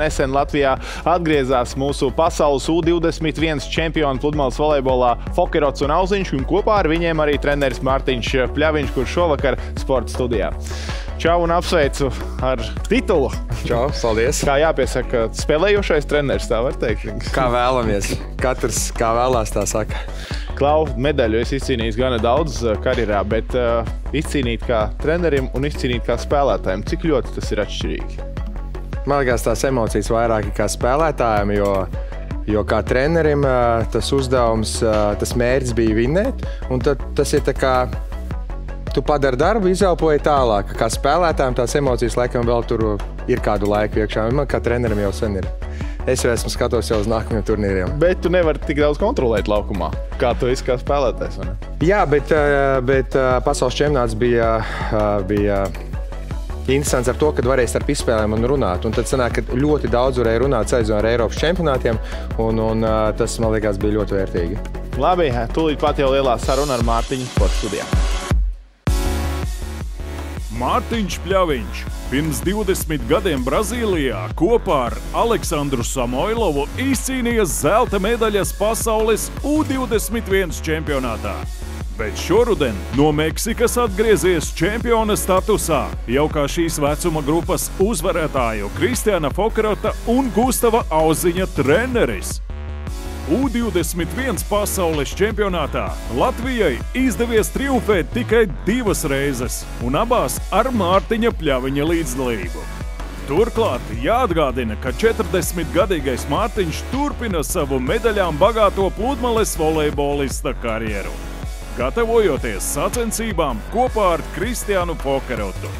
nesen Latvijā atgriezās mūsu pasaules U21 čempioni pludmales volejbolā Fokerots un Auziņš, un kopā ar viņiem arī treneris Mārtiņš Pļaviņš, kurš šovakar sporta studijā. Čau un apsveicu ar titulu. Čau, paldies. Kā jāpiesaka, spēlējošais treneris, tā var teikt. Kā vēlamies. Katrs kā vēlās, tā saka. Klau, medaļu es izcīnījis gana daudz karjerā, bet izcīnīt kā trenerim un izcīnīt kā spēlētājiem, cik ļoti tas ir atšķirīgi? Man liekas, tās emocijas vairāk kā spēlētājiem, jo kā trenerim tas uzdevums, tas mērķis bija vinnēt, un tad tas ir tā kā tu padari darbu, izelpoji tālāk. Kā spēlētājiem tās emocijas laikam vēl tur ir kādu laiku iekšā, man kā trenerim jau sen ir. Es jau esmu skatos jau uz nākamajiem turnīriem. Bet tu nevari tik daudz kontrolēt laukumā, kā tu esi kā spēlētājs, vai ne? Jā, bet pasaules čempionāts bija interesants ar to, kad varēja starp izspēlēm un runāt. Un tad sanāk, ka ļoti daudz varēja runāt saistībā ar Eiropas čempionātiem, un tas, man liekas, bija ļoti vērtīgi. Labi, tūlīt pat jau lielā saruna ar Mārtiņu sporta studijā. Mārtiņš Pļaviņš pirms 20 gadiem Brazīlijā kopā ar Aleksandru Samoilovu izcīnīja zelta medaļas pasaules U21 čempionātā. Bet šoruden no Meksikas atgriezies čempiona statusā jau kā šīs vecuma grupas uzvarētāju Kristiāna Fokerota un Gustava Auziņa treneris. U21 pasaules čempionātā Latvijai izdevies triumfēt tikai 2 reizes, un abās ar Mārtiņa Pļaviņa līdzdalību. Turklāt jāatgādina, ka 40-gadīgais Mārtiņš turpina savu medaļām bagāto pludmales volejbolista karjeru, gatavojoties sacensībām kopā ar Kristiānu Fokerotu.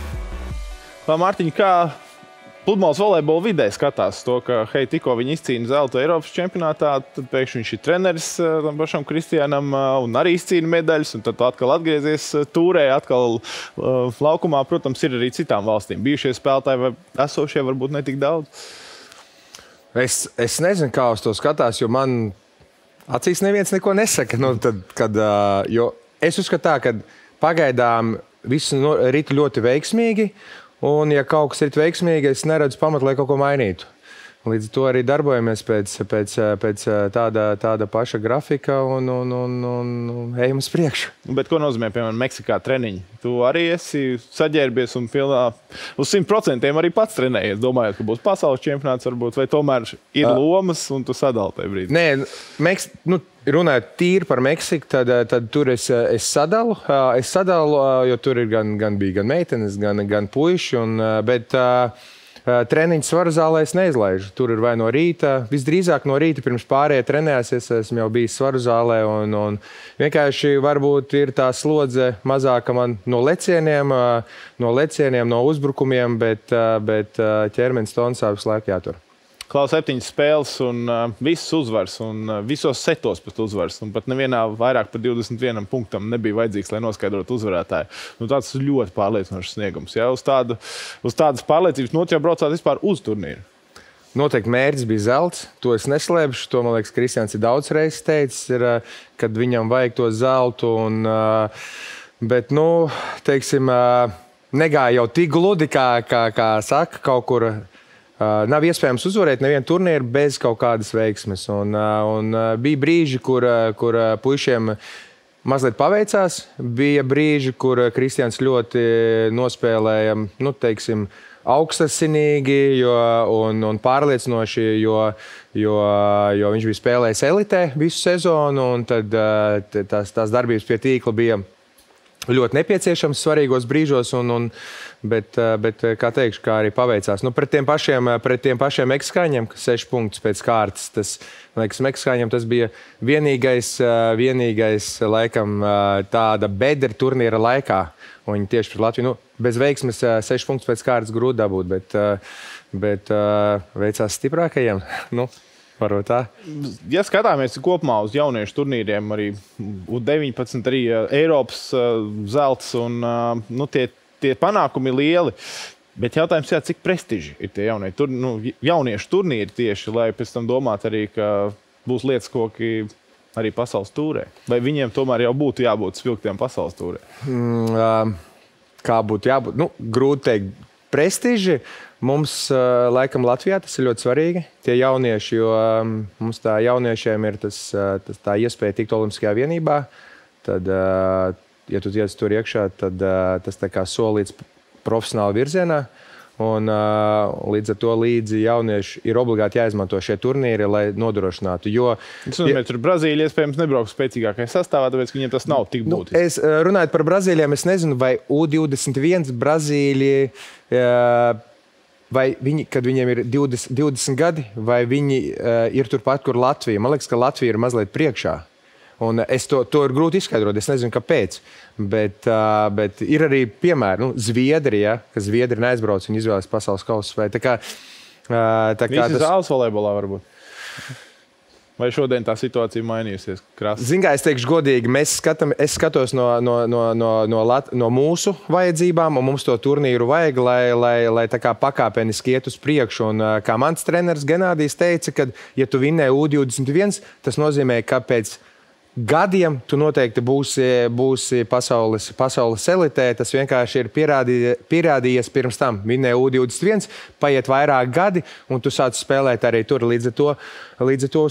Mārtiņ, kā pludmales volejbola vidē skatās to, ka, hei, tikko viņi izcīna zeltu Eiropas čempionātā, tad pēkšņi viņš ir treneris tam pašam Kristiānam un arī izcīna medaļas, un tad tu atkal atgriezies tūrē, atkal laukumā, protams, ir arī citām valstīm. Bijušie spēlētāji vai esošie varbūt ne tik daudz? Es nezinu, kā uz to skatās, jo man acīs neviens neko nesaka. Nu, jo es uzskatu tā, ka pagaidām viss rit ļoti veiksmīgi, un, ja kaut kas ir veiksmīgi, es neredzu pamatu, lai kaut ko mainītu. Līdz ar to arī darbojamies pēc tāda paša grafika un ejam uz priekšu. Bet ko nozīmē, piemēram, Meksikā treniņi? Tu arī esi saģērbies un uz 100% arī pats trenējies, domājot, ka būs pasaules čempionāts varbūt, vai tomēr ir lomas un tu sadali tajā brīdī? Nē, runājot tīri par Meksiku, tad tur es sadalu. Es sadalu, jo tur ir gan meitenes, gan puiši, bet treniņu svaru zālē es neizlaižu. Tur ir vai no rīta, visdrīzāk no rīta pirms pārējie trenēsies, esmu jau bijis svaru zālē, un vienkārši varbūt ir tā slodze mazāka man no lecieniem, no uzbrukumiem, bet ķermenis tonsā visu laiku jātur. Klau 7 spēles un visas uzvars, un visos setos pat uzvars, un pat nevienā vairāk par 21 punktam nebija vajadzīgs, lai noskaidrotu uzvarētāju. Nu, tāds ļoti pārliecinošs sniegums. Ja? Uz tādas pārliecības jau braucāt vispār uz turnīru. Noteikti mērķis bija zelts, to es neslēpšu. To, man liekas, Kristiāns ir daudz reizes teicis, kad viņam vajag to zeltu. Bet, teiksim, negāja jau tik gludi, kā saka kaut kur. Nav iespējams uzvarēt nevienu turnīru bez kaut kādas veiksmes. Un bija brīži, kur puišiem mazliet paveicās. Bija brīži, kur Kristiāns ļoti nospēlēja, teiksim, augstasinīgi un pārliecinoši, jo viņš bija spēlējis elitē visu sezonu, un tad tās darbības pie tīkla bija ļoti nepieciešams svarīgos brīžos, bet kā teikšu, kā arī paveicās. Pret tiem pašiem meksikāņiem, kas 6 punktus pēc kārtas, tas, man liekas, meksikāņiem tas bija vienīgais laikam, tāda bedra turnīra laikā. Viņi tieši pret Latviju, bez veiksmes 6 punktus pēc kārtas grūti dabūt, bet veicās stiprākajiem. Varbūt tā. Ja skatāmies kopumā uz jauniešu turnīriem, arī U19, arī Eiropas zelts, un tie panākumi lieli. Bet jautājums, cik prestiži ir tie jauniešu turnīri tieši, lai pēc tam domāt arī, ka būs lietas koki arī pasaules tūrē? Vai viņiem tomēr jau būtu jābūt spilgtiem pasaules tūrē? Kā būtu jābūt? Grūti teikt. prestiži. Mums, laikam, Latvijā tas ir ļoti svarīgi, tie jaunieši, jo mums tā jauniešiem ir tā iespēja tikt Olimpiskajā vienībā. Tad, ja tu tiec tur iekšā, tad tas tā kā solīts profesionāli virzienā. Un līdz ar to līdzi jaunieši ir obligāti jāizmanto šie turnīri, lai nodrošinātu. Tur Brazīlija iespējams nebrauks spēcīgākajā sastāvā, tāpēc viņiem tas nav tik būtiski. Es runāju par Brazīlijām, es nezinu, vai U21 Brazīlija, vai viņi, kad viņiem ir 20 gadi, vai viņi ir turpat, kur Latvija. Man liekas, ka Latvija ir mazliet priekšā. Un to ir grūti izskaidrot, es nezinu, kāpēc. Bet ir arī piemēri, Zviedrija, ka Zviedri neaizbrauc, viņi izvēlas pasaules kausu. Visi zāles volejbolā varbūt. Vai šodien tā situācija mainījusies? Zin kā, es teikšu godīgi, es skatos no mūsu vajadzībām, un mums to turnīru vajag, lai tā kā pakāpeniski iet uz priekšu. Un kā mans treneris Genādijs teica, ka, ja tu vinnēji U21, tas nozīmē, ka pēc gadiem tu noteikti būsi pasaules elitē. Tas vienkārši ir pierādījies pirms tam. Vinnēja U21, paiet vairāk gadi, un tu sāc spēlēt arī tur. Līdz ar to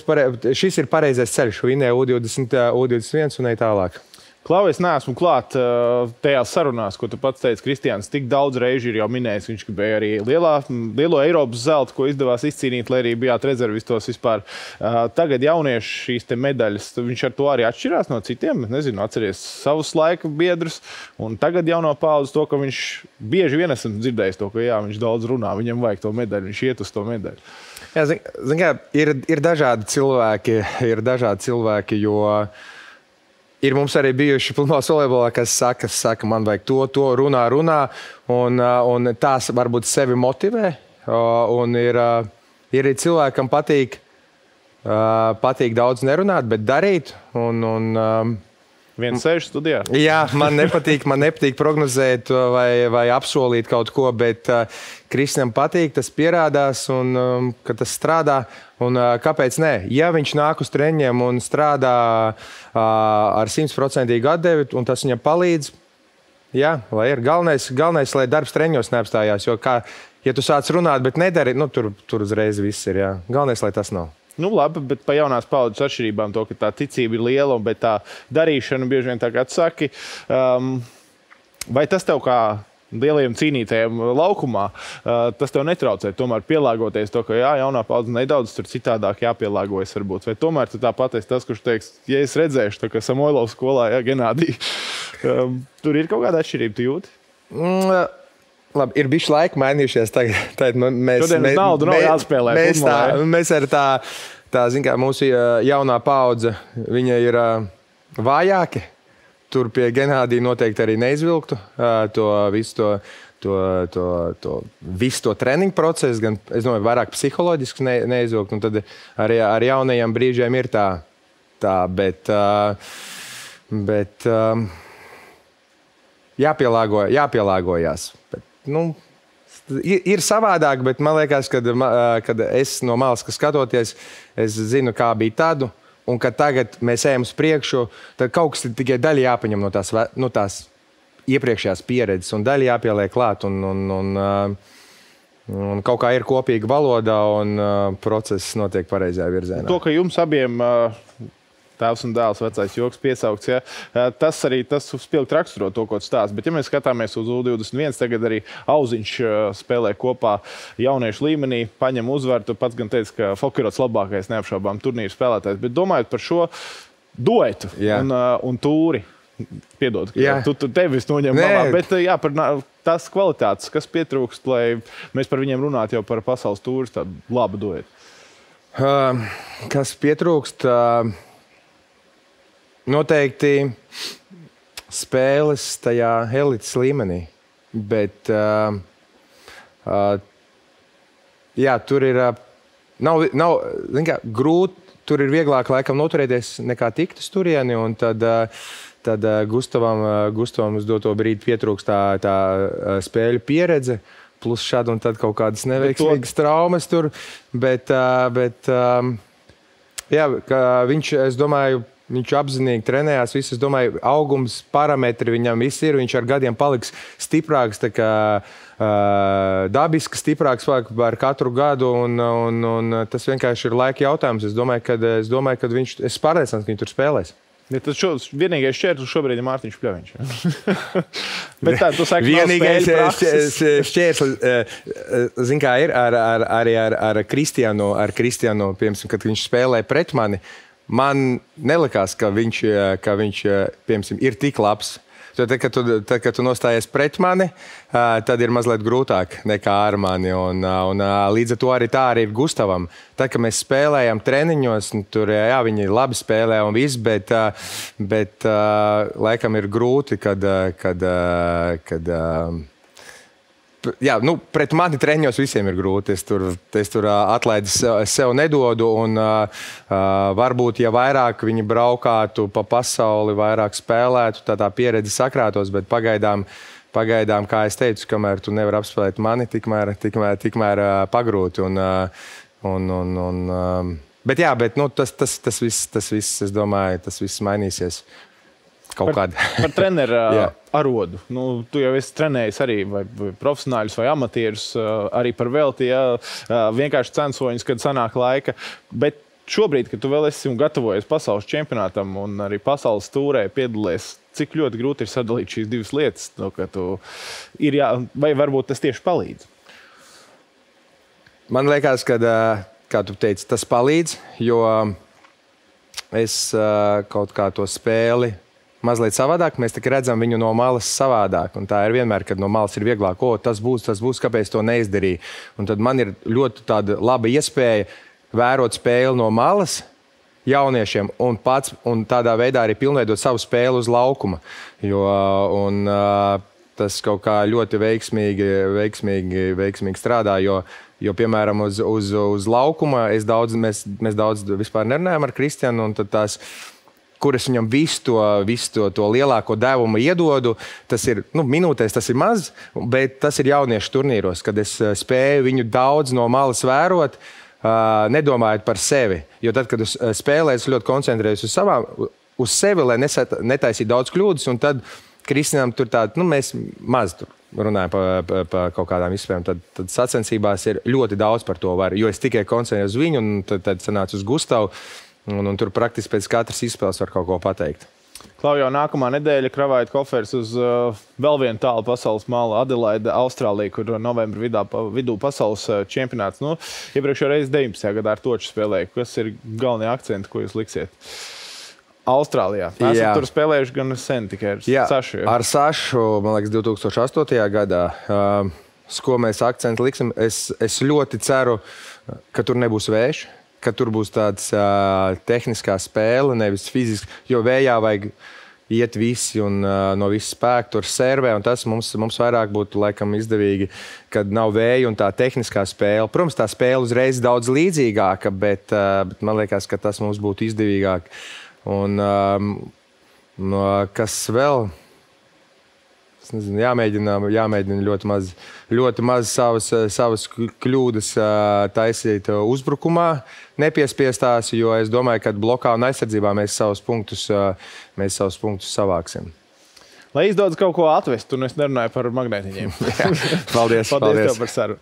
šis ir pareizais ceļš. Vinnēja U21 un ej tālāk. Klau, es neesmu klāt tajās sarunās, ko tu pats teici, Kristiāns. Tik daudz reižu ir jau minējis, viņš gribēja arī lielo Eiropas zeltu, ko izdevās izcīnīt, lai arī bijāt rezervistos vispār. Tagad jaunieši šīs te medaļas, viņš ar to arī atšķirās no citiem. Nezinu, atceries savus laika biedrus, un tagad jauno paudzi to, ka viņš bieži vien esam dzirdējis to, ka jā, viņš daudz runā, viņam vajag to medaļu, viņš iet uz to medaļu. Jā, zin kā, ir dažādi cilvēki, jo ir mums arī bijuši pludmales volejbolā, kas saka, man vajag to, runā, un tās varbūt sevi motivē. Un ir arī cilvēkam patīk daudz nerunāt, bet darīt. Viens sēž studijā. Jā, man nepatīk prognozēt vai apsolīt kaut ko, bet Kristam patīk, tas pierādās, un ka tas strādā. Un kāpēc ne? Ja viņš nāk uz treniņiem un strādā ar 100% atdevi, un tas viņam palīdz, jā, lai ir galvenais, lai darbs treniņos neapstājās. Jo, ja tu sāc runāt, bet nedari, tur uzreiz viss ir. Jā. Galvenais, lai tas nav. Labi, bet pa jaunās paudzes atšķirībām to, ka tā ticība ir liela, bet tā darīšana bieži vien tā kā tu saki. Vai tas tev kā lielajiem cīnītājiem laukumā, tas tev netraucē tomēr pielāgoties to, ka jā, jaunā paudze nedaudz tur citādāk jāpielāgojas varbūt. Vai tomēr tu tāpat esi tas, kurš teiks, ja es redzēšu, tā kā Samoilovs skolā, jā, Genādī, tur ir kaut kāda atšķirība, tu jūti? Labi, ir bijuši laiki mainījušies. Šodien uz naudu nav jāspēlē. Mēs ar zin kā, mūsu jaunā paudze, viņa ir vājāki. Tur pie Genādija noteikti arī neizvilktu visu to treniņu procesu, gan, es domāju, vairāk psiholoģiski neizvilkt. Un tad arī ar jaunajiem brīžiem ir tā bet jāpielāgojās. Ir savādāk, bet man liekas, kad es no malas skatoties, es zinu, kā bija tad, un kad tagad mēs ejam uz priekšu, tad kaut kas tikai daļa jāpaņem no tās iepriekšējās pieredzes, un daļa jāpieliek klāt, un kaut kā ir kopīga valoda, un process notiek pareizajā virzienā. To, ka jums abiem tēvs un dēls vecais joks piesaukts, ja, tas spilgt raksturo to, ko tu stāsti. Bet ja mēs skatāmies uz U21, tagad arī Auziņš spēlē kopā jauniešu līmenī, paņem uzvaru. Tu pats gan teici, ka Fokirots labākais neapšaubām turnīru spēlētājs. Bet domājot par šo duetu un tūri, piedod, ka tevis noņem malā, bet jā, par tās kvalitātes, kas pietrūkst, lai mēs par viņiem runātu jau par pasaules tūris, tādu labu duetu. Kas pietrūkst? Noteikti spēles tajā elites līmenī, bet jā, tur ir nav grūti, tur ir vieglāk laikam noturēties nekā tikt uz turieni, un tad Gustavam uz doto brīdi pietrūkst tā spēļu pieredze, plus šādi un tad kaut kādas neveiksmīgas traumas tur, bet jā, viņš, es domāju, viņš apzinīgi trenējās. Viss, es domāju, augums, parametri viņam viss ir. Viņš ar gadiem paliks stiprāks, tā kā dabiski stiprāks par katru gadu. Un tas vienkārši ir laika jautājums. Es domāju, ka viņš, es pārliecināts, ka viņš tur spēlēs. Ja tas vienīgais šķērslis šobrīd ir Mārtiņš Pļaviņš. Bet tā, tu saki, vienīgais šķērslis, zin kā ir, arī ar Kristiānu, piemēram, kad viņš spēlē pret mani, man nelikās, ka viņš piemēram, ir tik labs. Tad, kad tu nostājies pret mani, tad ir mazliet grūtāk nekā ar mani. Līdz ar to arī tā arī ir Gustavam. Tad, kad mēs spēlējam treniņos, tur viņi labi spēlē un viss, bet laikam ir grūti, pret mani treniņos visiem ir grūti. Es tur atlaidi sev nedodu. Varbūt, ja vairāk viņi braukātu pa pasauli, vairāk spēlētu, tā pieredze sakrātos. Bet pagaidām, kā es teicu, kamēr tu nevari apspēlēt mani, tikmēr pagrūti. Bet tas viss, es domāju, tas viss mainīsies. Par treneru arodu. Tu jau esi trenējis arī vai profesionāļus vai amatierus, arī par velti, vienkārši censoņus, kad sanāk laika. Bet šobrīd, kad tu vēl esi un gatavojies pasaules čempionātam un arī pasaules tūrē piedalies, cik ļoti grūti ir sadalīt šīs divas lietas? Vai varbūt tas tieši palīdz? Man liekas, ka, kā tu teici, tas palīdz, jo es kaut kā to spēli mazliet savādāk, mēs tikai redzam viņu no malas savādāk. Un tā ir vienmēr, kad no malas ir vieglāk, tas būs, kāpēc to neizdarīju. Un tad man ir ļoti tāda laba iespēja vērot spēli no malas jauniešiem un tādā veidā arī pilnveidot savu spēli uz laukuma. Tas kaut kā ļoti veiksmīgi strādā, jo piemēram, uz laukuma mēs daudz vispār nerunājam ar Kristiānu, un tad tās kur es viņam visu to lielāko devumu iedodu. Tas ir, minūtēs tas ir maz, bet tas ir jauniešu turnīros, kad es spēju viņu daudz no malas vērot, nedomājot par sevi. Jo tad, kad es spēlēju, es ļoti koncentrējos uz sevi, lai netaisītu daudz kļūdas, un tad Kristiānam tur mēs maz tur runājam par kaut kādām izspējām. Tad sacensībās ir ļoti daudz par to var, jo es tikai koncentrējos uz viņu, un tad sanācu uz Gustavu. Un tur praktiski pēc katras izspēles var kaut ko pateikt. Klau, jau nākamā nedēļa kravājat koferis uz vēl vienu tālu pasaules malu, Adelaide, Austrālija, kur novembra vidū pasaules čempionāts. Iepriekšējā reizi 19. gadā ar Toču spēlēju. Kas ir galvenie akcenti, ko jūs liksiet? Austrālijā. Esat tur spēlējuši gan sen tikai ar Sašu. Ar Sašu, man liekas, 2008. gadā. Ko mēs akcentu liksim? Es ļoti ceru, ka tur nebūs vējš. Ka tur būs tāds tehniskā spēle, nevis fiziski, jo vējā vajag iet visi un no visa spēka tur servē, un tas mums vairāk būtu laikam izdevīgi, kad nav vēja un tā tehniskā spēle. Protams, tā spēle uzreiz daudz līdzīgāka, bet man liekas, ka tas mums būtu izdevīgāk. Un kas vēl? Es nezinu, jāmēģina ļoti maz savas kļūdas taisīt uzbrukumā, nepiespiestās, jo es domāju, ka blokā un aizsardzībā mēs savus punktus savāksim. Lai izdodas kaut ko atvest, un es nerunāju par magnētiņiem. Paldies tev par sarunu.